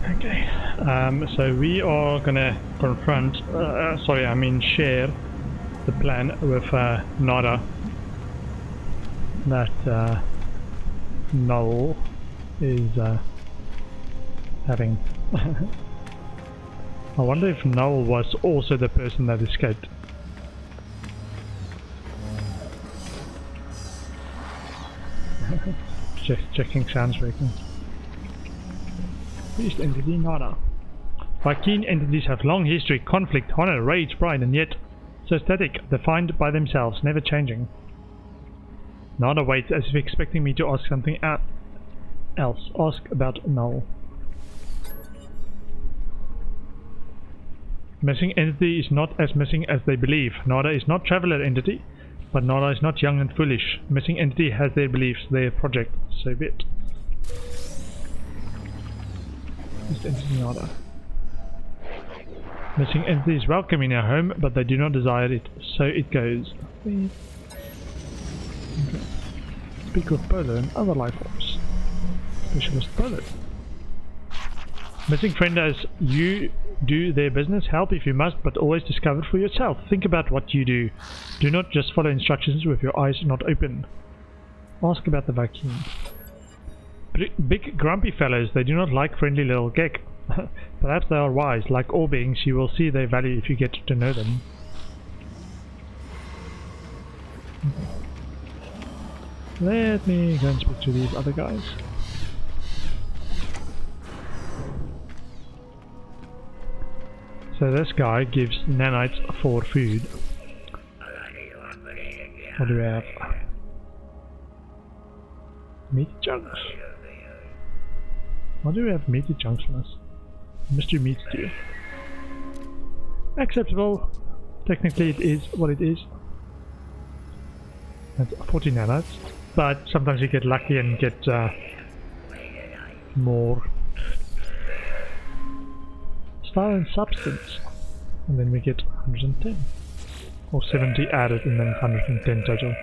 Okay, so we are gonna confront, share the plan with Nada that Noel is having. I wonder if Noel was also the person that escaped. Checking sounds working. Beast entity Nada. Vakeen entities have long history, conflict, honor, rage, pride, and yet so static, defined by themselves, never changing. Nada waits as if expecting me to ask something else. Ask about Noel. Missing entity is not as missing as they believe. Nada is not traveler entity, but Nada is not young and foolish. Missing entity has their beliefs, their project, so be it. Missing entity Nada. Missing entity is welcome in our home, but they do not desire it, so it goes. Okay. Speak with Polo and other life forms. Specialist Polo. Missing friend as you do their business, help if you must, but always discover for yourself. Think about what you do. Do not just follow instructions with your eyes not open. Ask about the vacuum. Big grumpy fellows, they do not like friendly little gek. Perhaps they are wise. Like all beings, you will see their value if you get to know them. Let me go and speak to these other guys. So this guy gives nanites for food. What do we have? Meaty chunks. Why do we have meaty chunks on us? Mystery meat stew. Acceptable. Technically it is what it is. That's 40 nanites. But sometimes you get lucky and get more style and substance, and then we get 110 or 70 added and then 110 total.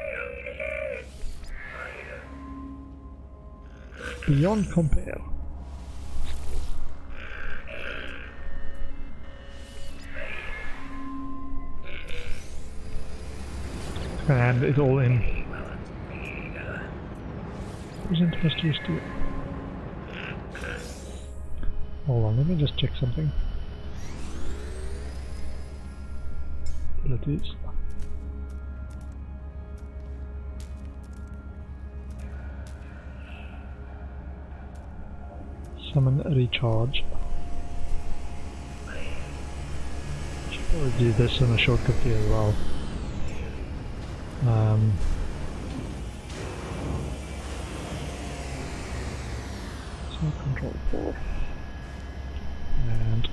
Beyond compare. Just gonna add it all in. Present mystery stew. Hold on, let me just check something. Abilities. Summon recharge. Should probably do this on a shortcut here as well. Control 4 and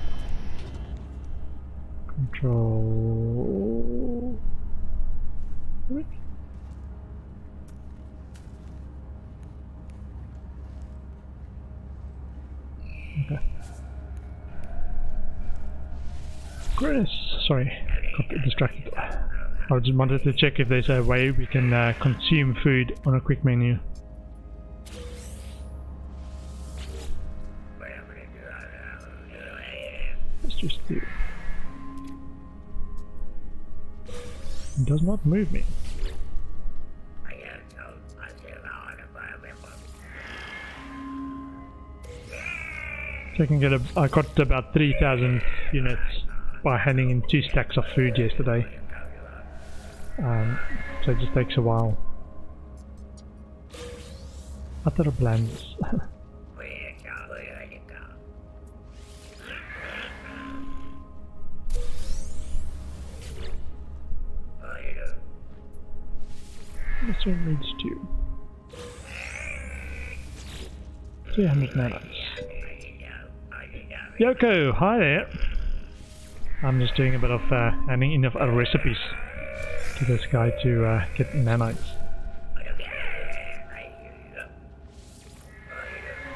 control. Okay. Chris, sorry, got distracted. I just wanted to check if there's a way we can consume food on a quick menu. Let's just do. It does not move me. So I can get I got about 3,000 units by handing in 2 stacks of food yesterday. So it just takes a while. Utter blends. This one needs 2. 300 nanites. Yoko, hi there. I'm just doing a bit of handing enough recipes to this guy to get nanites.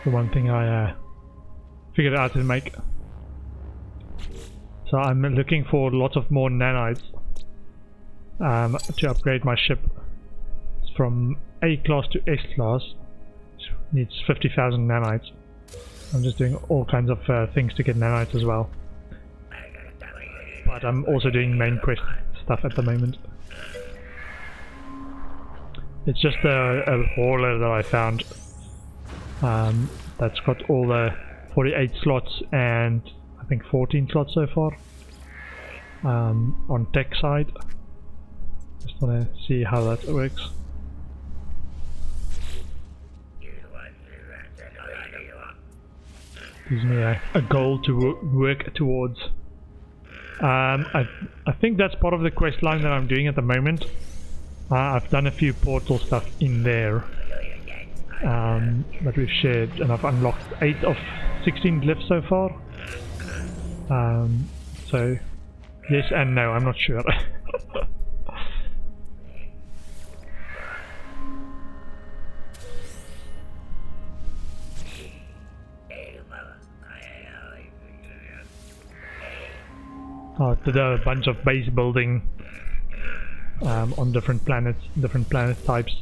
The one thing I figured out to make. So I'm looking for lots of more nanites to upgrade my ship from A class to S class. It needs 50,000 nanites. I'm just doing all kinds of things to get nanites as well. But I'm also doing main quest stuff at the moment. It's just a hauler that I found that's got all the 48 slots and I think 14 slots so far on tech side. Just want to see how that works. Gives me a goal to work towards. I think that's part of the quest line that I'm doing at the moment. I've done a few portal stuff in there that we've shared, and I've unlocked 8 of 16 glyphs so far. So yes and no, I'm not sure. I did a bunch of base building on different planets, different planet types.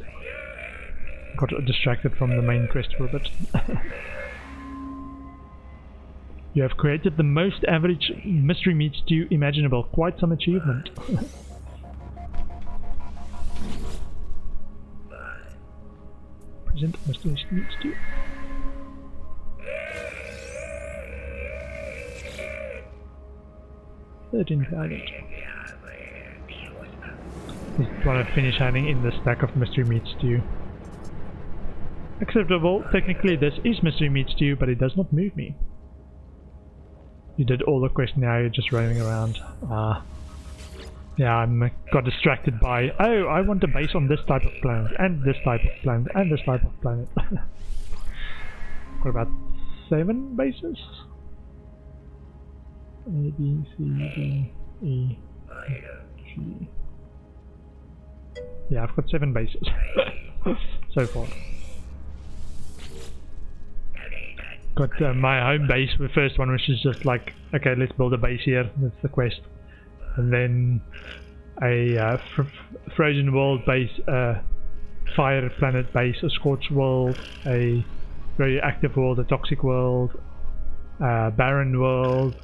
Got distracted from the main quest for a bit. You have created the most average mystery meat stew imaginable. Quite some achievement. Present mystery meat stew. Just trying to finish hiding in the stack of mystery meat stew. Acceptable. Technically this is mystery meat stew, but it does not move me. You did all the quest, now you're just roaming around. Yeah, I got distracted by, oh, I want a base on this type of planet, and this type of planet, and this type of planet. What about 7 bases? A, B, C, D, E, F, G. Yeah, I've got 7 bases so far. Got my home base, the first one, which is just like, okay, let's build a base here, that's the quest. And then a frozen world base, fire planet base, a scorched world, a radioactive world, a toxic world, a barren world,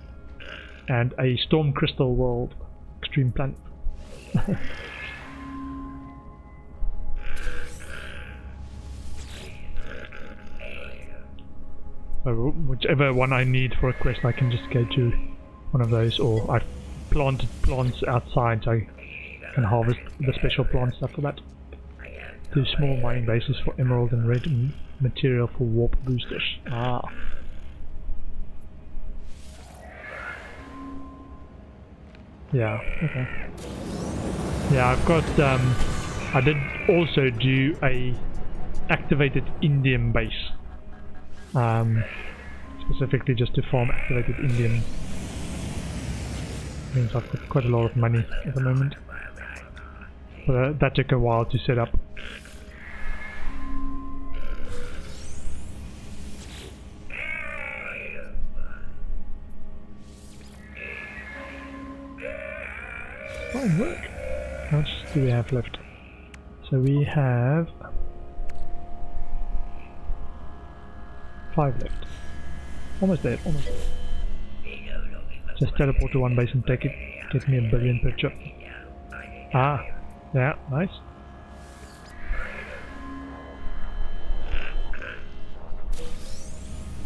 and a storm crystal world, extreme planet. So whichever one I need for a quest, I can just go to one of those, or I've planted plants outside so I can harvest the special plant stuff for that. 2 small mining bases for emerald and red material for warp boosters. Ah. Yeah, okay. Yeah, I've got, I did also do a activated indium base. Specifically just to farm activated indium. Means I've got quite a lot of money at the moment. But that took a while to set up. Fine work. How much do we have left? So we have 5 left. Almost there, almost there. Just teleport to one base and take it. Get me a billion per trip. Ah, yeah, nice.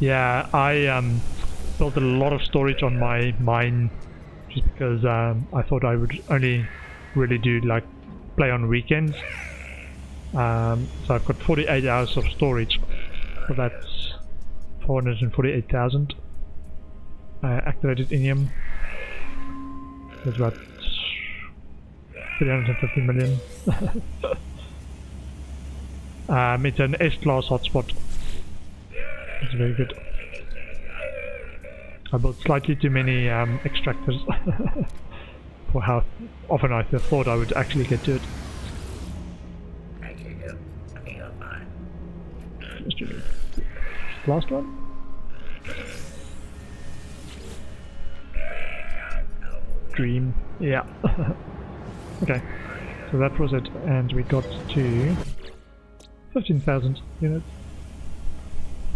Yeah, I built a lot of storage on my mine just because I thought I would only really do like play on weekends. So I've got 48 hours of storage. So that's 448,000. Activated indium. That's about 350 million. It's an S-class hotspot. It's very good. I built slightly too many extractors for how often I thought I would actually get to it. Last one? Dream. Yeah. Okay. So that was it, and we got to 15,000 units.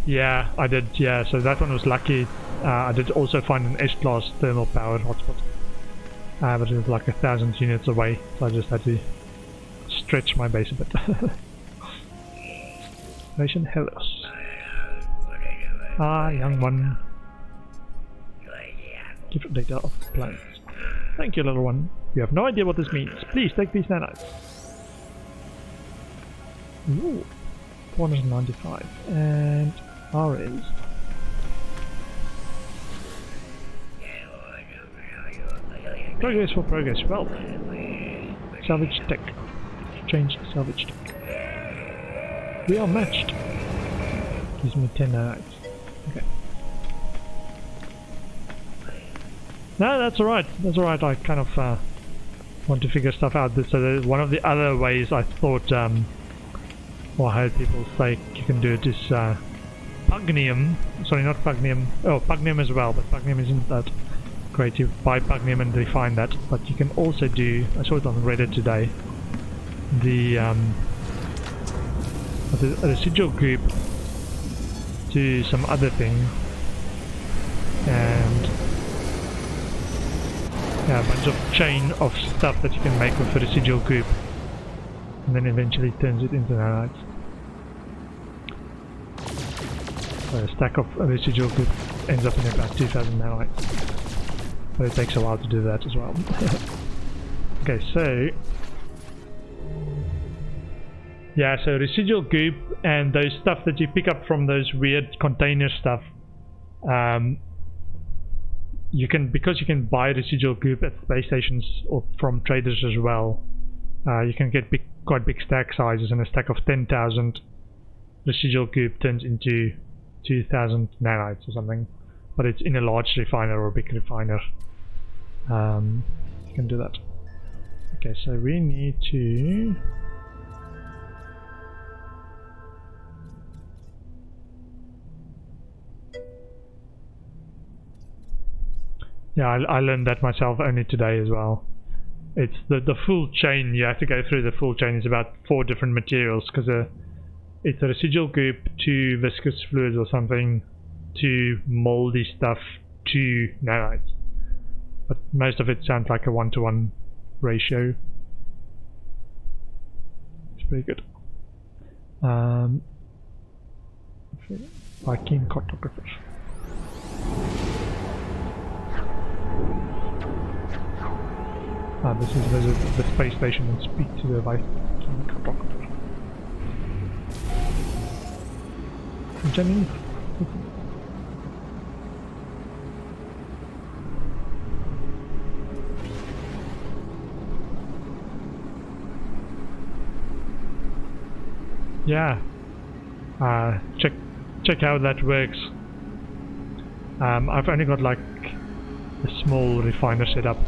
Yeah, I did, yeah, so that one was lucky. I did also find an S-class thermal powered hotspot. But it was like 1,000 units away, so I just had to stretch my base a bit. Nation Hellos. Ah, young one. Give data of planets. Thank you, little one. You have no idea what this means. Please take these nanites. Ooh, 495. And ours. Progress for progress. Well, salvage tech. Change salvage tech. We are matched. Gives me 10 nanites. Okay. No, that's alright. That's alright. I kind of want to figure stuff out. So one of the other ways I thought, or I heard people say you can do it is pugnium. Sorry, not pugnium. Oh, pugnium as well, but pugnium isn't that great. You buy pugnium and refine that. But you can also do, I saw it on Reddit today, the residual group to some other thing, and yeah, a bunch of chain of stuff that you can make with a residual group, and then eventually turns it into nanites. So a stack of a residual group ends up in about 2,000 nanites, but it takes a while to do that as well. Okay, so yeah, so residual goop and those stuff that you pick up from those weird container stuff, you can, because you can buy residual goop at space stations or from traders as well, you can get quite big stack sizes, and a stack of 10,000 residual goop turns into 2,000 nanites or something, but it's in a large refiner or a big refiner. You can do that. Okay, so we need to yeah, I learned that myself only today as well. It's the full chain. You have to go through the full chain. It's about 4 different materials, because it's a residual goop to viscous fluids or something to moldy stuff to nanites. But most of it sounds like a 1-to-1 ratio. It's pretty good. Viking cartographers. This is visit the space station and speak to the Viking cartographer. Jenny? Yeah. Check how that works. I've only got like a small refiner set up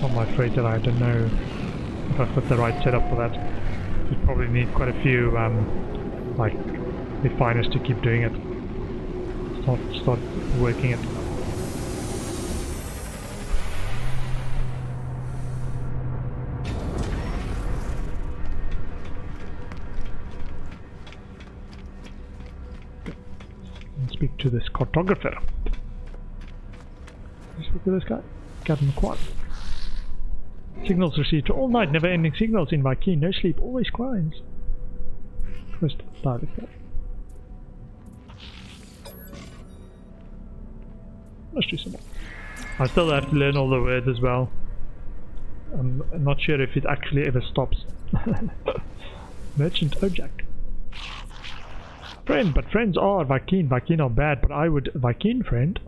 on my freighter. I don't know if I've got the right setup for that. You probably need quite a few like refiners to keep doing it. Start working it. Speak to this cartographer. Speak to this guy. Captain Quad. Signals received all night, never ending signals in Viking. No sleep, always crimes. First direct that. Let's do some more. I still have to learn all the words as well. I'm not sure if it actually ever stops. Merchant Ojak. Friend, but friends are Viking. Viking are bad, but I would Viking friend.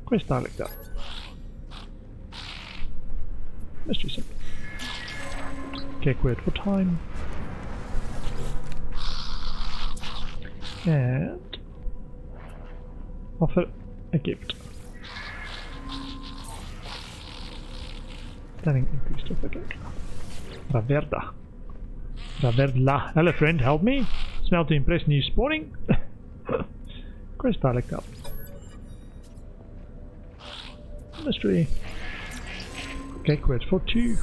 Quest dialect that. Let's do something. Cake word for time. And offer a gift. Stunning increased of the cake. Raverda. Raverdla. Hello friend, help me. Smell to impress new spawning. Quest dialect up. Mystery. Cake word for 2.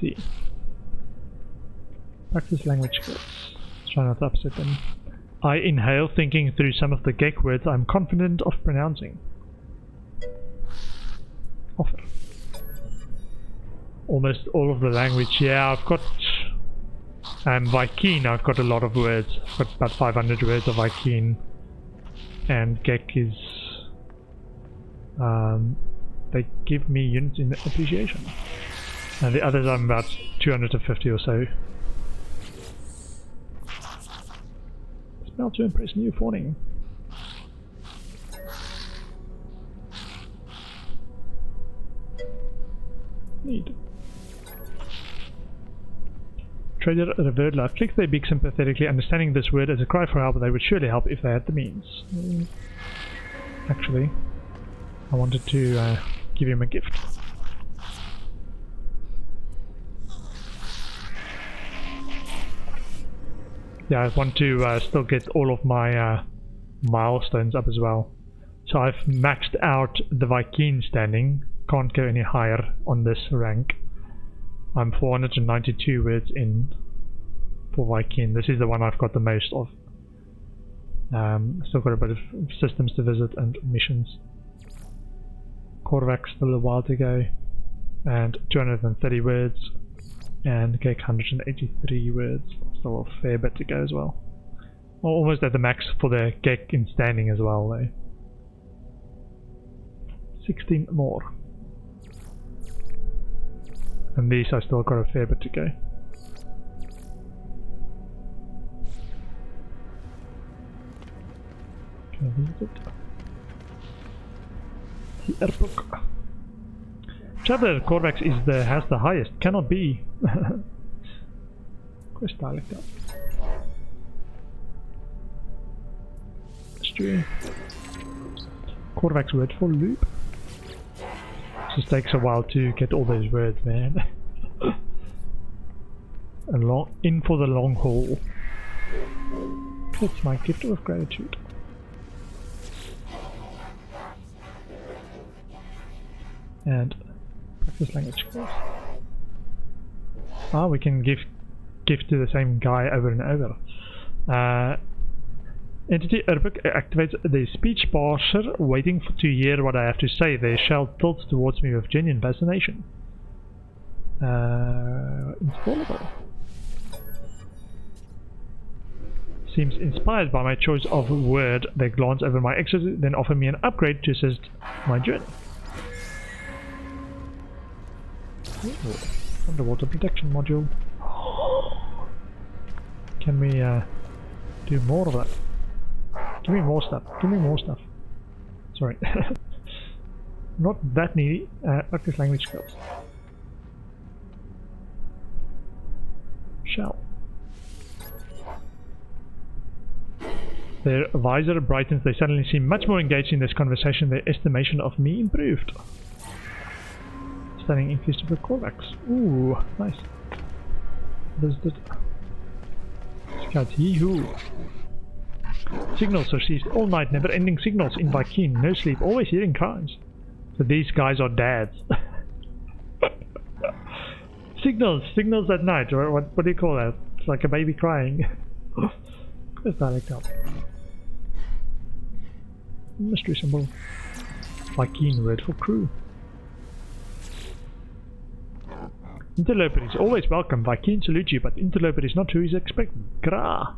See. Practice language skills. Try not to upset them. I inhale, thinking through some of the Gek words I'm confident of pronouncing. Offer. Almost all of the language. Yeah, I've got Viking. I've got a lot of words. I've got about 500 words of Viking. And Gek is... they give me units in appreciation. And the others I'm about 250 or so. Smell to impress, new fawning. Neat. Trader Reverla flicks their beak sympathetically, understanding this word as a cry for help. They would surely help if they had the means. Actually, I wanted to give him a gift. Yeah, I want to still get all of my milestones up as well. So I've maxed out the Viking standing. Can't go any higher on this rank. I'm 492 words in for Viking. This is the one I've got the most of. Still got a bit of systems to visit and missions. Korvax still a while to go. And 230 words. And Gek 183 words. Still a fair bit to go as well. Almost at the max for the Gek in standing as well though. 16 more. And these I still got a fair bit to go. Can I visit it? The airbook. Traveler Corvax has the highest. Cannot be. Quest dialect up. Stream. Corvax word for loop. Just takes a while to get all those words, man. In for the long haul. That's my gift of gratitude. And practice language skills. Ah, we can give to the same guy over and over. Entity Urbic activates the speech parser, waiting to hear what I have to say. Their shell tilts towards me with genuine fascination. Installable. Seems inspired by my choice of word. They glance over my extras, then offer me an upgrade to assist my journey. Ooh, underwater protection module. Can we do more of that? Give me more stuff. Give me more stuff. Sorry. Not that needy. Practice language skills. Shell. Their visor brightens. They suddenly seem much more engaged in this conversation. Their estimation of me improved. Stunning increase to the Corvax. Ooh, nice. Visited. Scout Yee-hoo. Signals received all night, never-ending signals in Viking, no sleep, always hearing cries. So these guys are dads. Signals at night, or what do you call that? It's like a baby crying. Let's dialect up. Mystery symbol. Viking word for crew. Interloper is always welcome. Viking salute you, but interloper is not who is expected. Gra.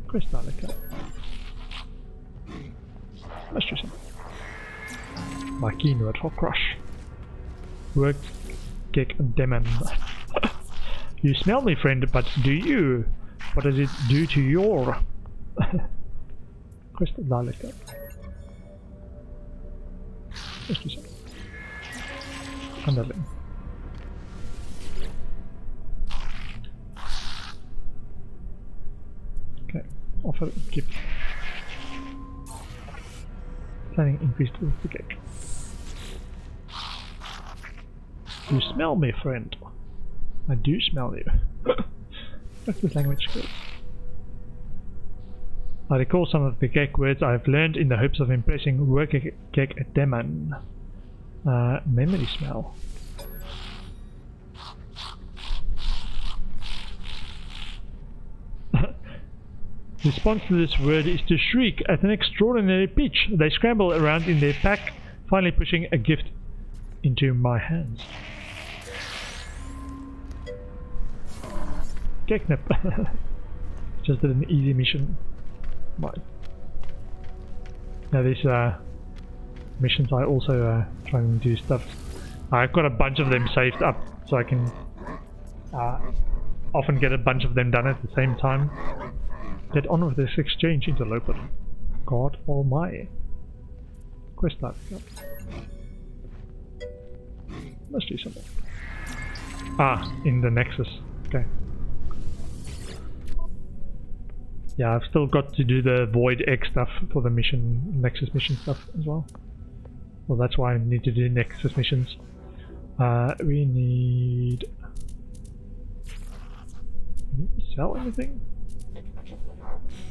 Quest dialect up. Mystery symbol. Viking word for crush. Worked Gek demon. You smell me, friend, but do you? What does it do to your? Quest dialect up. Mystery symbol. Underling. Okay, offer gift. Planning increased with the cake. You smell me, friend. I do smell you. Practice language skills. I recall some of the Gek words I have learned in the hopes of impressing work Gek Demon. Memory smell. Response to this word is to shriek at an extraordinary pitch. They scramble around in their pack, finally pushing a gift into my hands. Geknip. Just did an easy mission. Right. Now these missions I also try and do stuff. I've got a bunch of them saved up so I can often get a bunch of them done at the same time. Get on with this exchange, interloper. God almighty. Quest type. Yep. Let's do something. In the Nexus. Okay. Yeah, I've still got to do the Void Egg stuff for the mission, Nexus mission stuff as well. Well, that's why I need to do Nexus missions. We need... sell anything?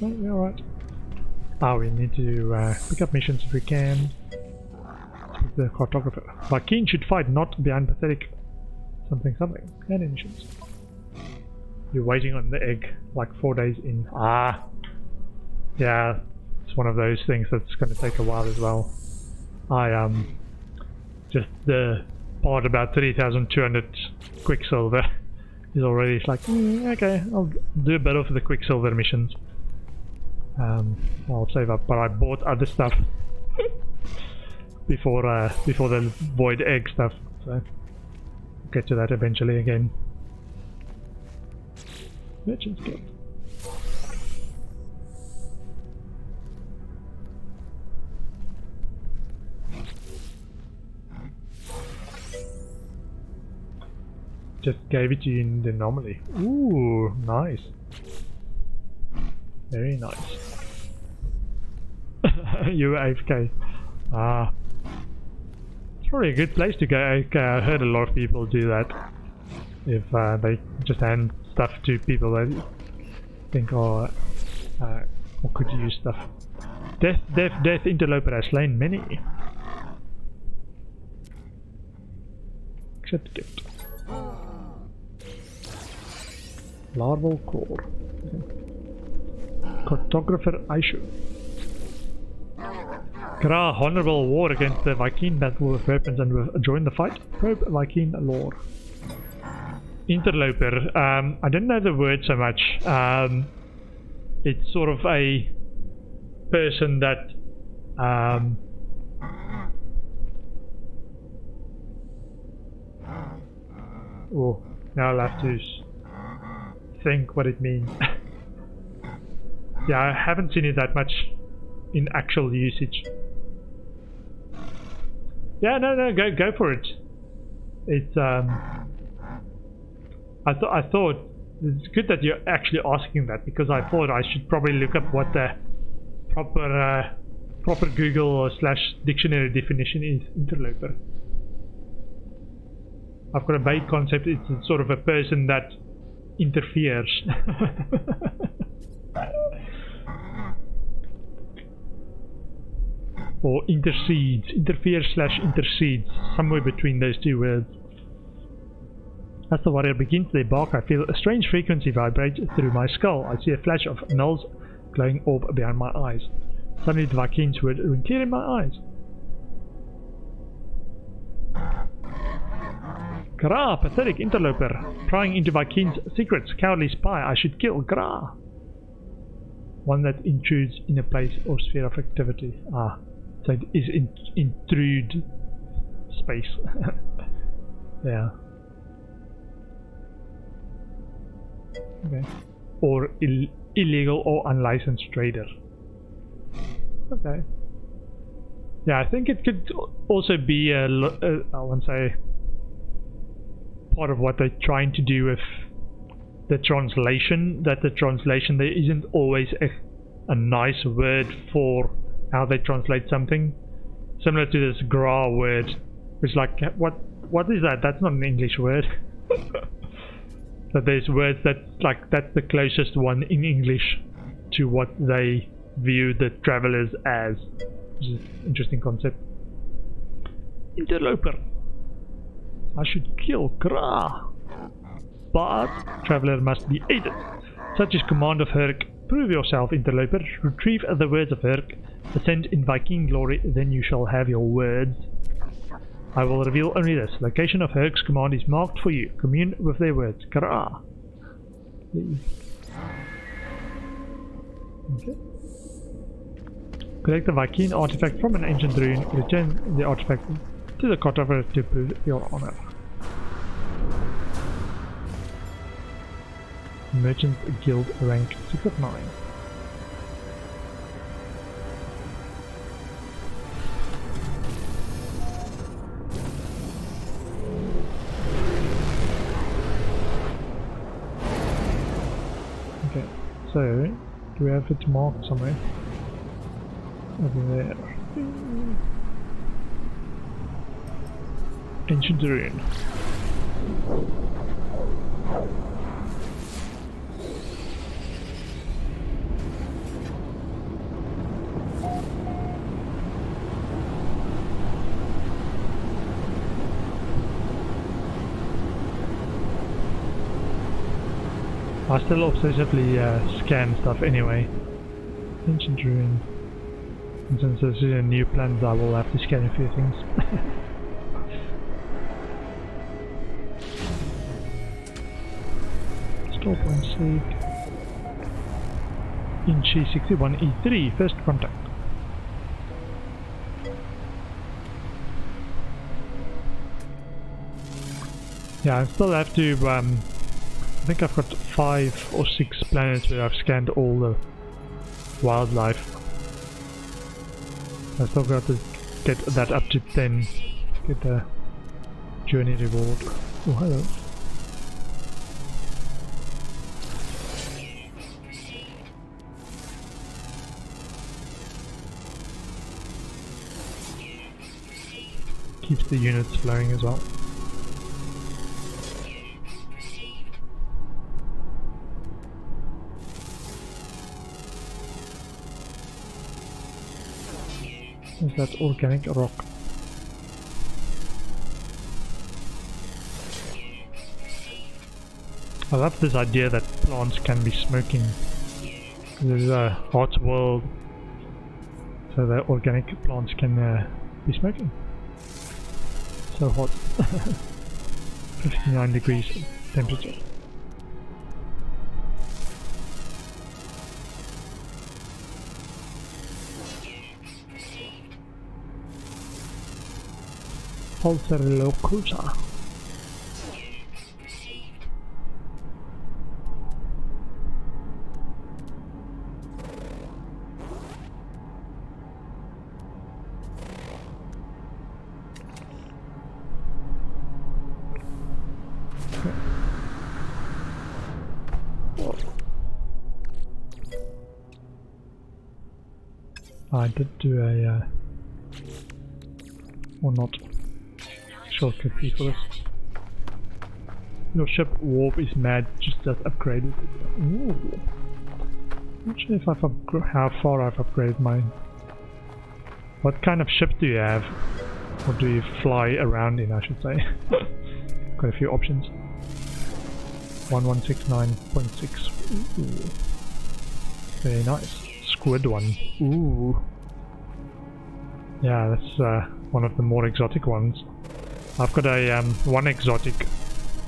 No, we're alright. We need to pick up missions if we can. The cartographer. Vakeen should fight, not behind pathetic something. Any missions. You're waiting on the egg like 4 days in. Yeah, it's one of those things that's going to take a while as well. Just the part about 3,200 Quicksilver is already like, okay, I'll do a bit of the Quicksilver missions. I'll save up, but I bought other stuff before the Void Egg stuff, so I'll get to that eventually again. Merchant's Guild. Just gave it to you in the anomaly. Ooh, nice. Very nice. You AFK. It's probably a good place to go AFK. I heard a lot of people do that. If they just hand stuff to people that think or could use stuff. Death, interloper has slain many. Except gift. Larval core. Okay. Cartographer Aishu. Gra, honorable war against the Vakeen battle with weapons and join the fight. Probe Vakeen lore. Interloper. I don't know the word so much. It's sort of a person that oh, now I'll have to think what it means. Yeah, I haven't seen it that much in actual usage. Yeah, no, go for it. It's I thought it's good that you're actually asking that, because I thought I should probably look up what the proper Google or / dictionary definition is. Interloper. I've got a vague concept. It's sort of a person that interferes. Or intercedes. Interferes / intercedes. Somewhere between those two words. As the warrior begins their bark, I feel a strange frequency vibrate through my skull. I see a flash of Null's glowing orb behind my eyes. Suddenly the Vakeen's word ring clear in my eyes. Gra, pathetic interloper, prying into Vakeen's secrets, cowardly spy, I should kill Gra. One that intrudes in a place or sphere of activity. So it is intrude space. Yeah. Okay. Or illegal or unlicensed trader. Okay. Yeah, I think it could also be I won't say part of what they're trying to do with the translation, that the translation there isn't always a nice word for how they translate something. Similar to this gra word, which like, what is that? That's not an English word. But there's words that that's the closest one in English to what they view the travelers as, which is an interesting concept. Interloper. I should kill Gra, but traveler must be aided. Such is command of Herc, Prove yourself, interloper. Retrieve the words of Herc. Ascend in Viking glory, then you shall have your words. I will reveal only this. Location of Herc's command is marked for you. Commune with their words. Kara. Okay. Collect the Viking artifact from an ancient ruin. Return the artifact to the cartographer to prove your honor. Merchant Guild rank 6 of 9. Okay, so do we have it marked somewhere? Over there. Ancient ruin. I still obsessively scan stuff anyway. Ancient ruin. And since this is a new planet, I will have to scan a few things. Store point saved. Inchi 61E3, first contact. Yeah, I still have to I think I've got 5 or 6 planets where I've scanned all the wildlife. I still got to get that up to 10. Get the journey reward. Oh, hello. Keeps the units flowing as well. Is that organic rock? I love this idea that plants can be smoking. There's a hot world, so the organic plants can be smoking. So hot. 59 degrees temperature. Pulsar Locusa. I did do a or not. Shortcut key for this. Your ship warp is mad, just upgraded. Ooh. Not sure if how far I've upgraded mine. What kind of ship do you have? Or do you fly around in, I should say? Got a few options. 1169.6. Ooh. Very nice. Squid one. Ooh. Yeah, that's one of the more exotic ones. I've got a one exotic.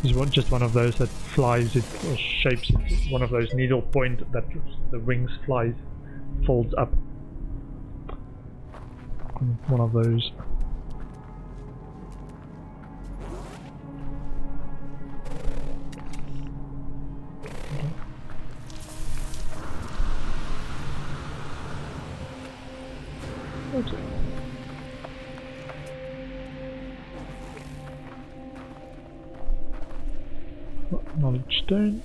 Is just one of those that flies it or shapes it. One of those needle point that the wings flies, folds up. One of those. Okay. Knowledge stone.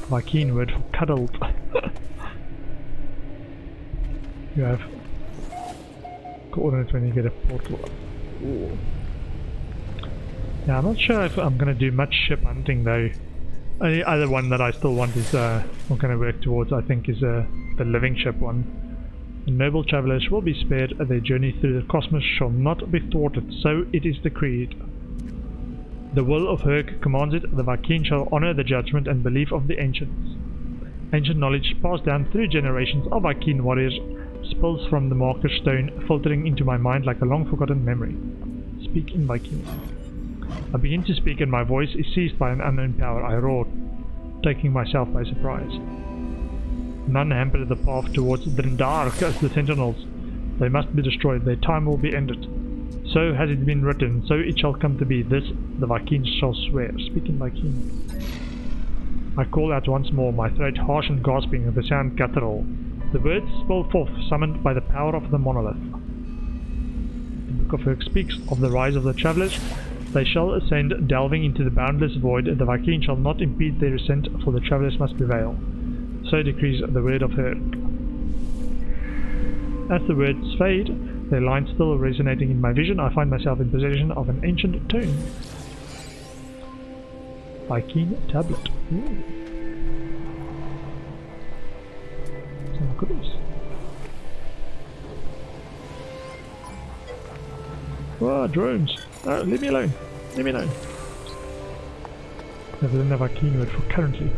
My keen word for cuddled. You have coordinates when you get a portal. Ooh. Yeah, I'm not sure if I'm gonna do much ship hunting though. The other one that I still want is I'm gonna work towards, I think, is the living ship one. The noble travelers will be spared, their journey through the cosmos shall not be thwarted, so it is decreed. The will of Herc commands it, the Viking shall honor the judgment and belief of the ancients. Ancient knowledge passed down through generations of Viking warriors spills from the marker stone, filtering into my mind like a long-forgotten memory. Speak in Viking. I begin to speak and my voice is seized by an unknown power. I roar, taking myself by surprise. None hampered the path towards Drendark as the sentinels. They must be destroyed, their time will be ended. So has it been written, so it shall come to be. This the Vikings shall swear. Speak in Viking. I call out once more, my throat harsh and gasping, the sound guttural. The words spill forth, summoned by the power of the monolith. The Book of Herc speaks of the rise of the travellers. They shall ascend, delving into the boundless void. The Vikings shall not impede their ascent, for the travellers must prevail. So decrees the word of Herc. As the words fade, their lines still resonating in my vision, I find myself in possession of an ancient tome. Viking tablet. Ooh. Let's have a look at this. Whoa, drones. No, leave me alone. Leave me alone. Never the Viking word for currently.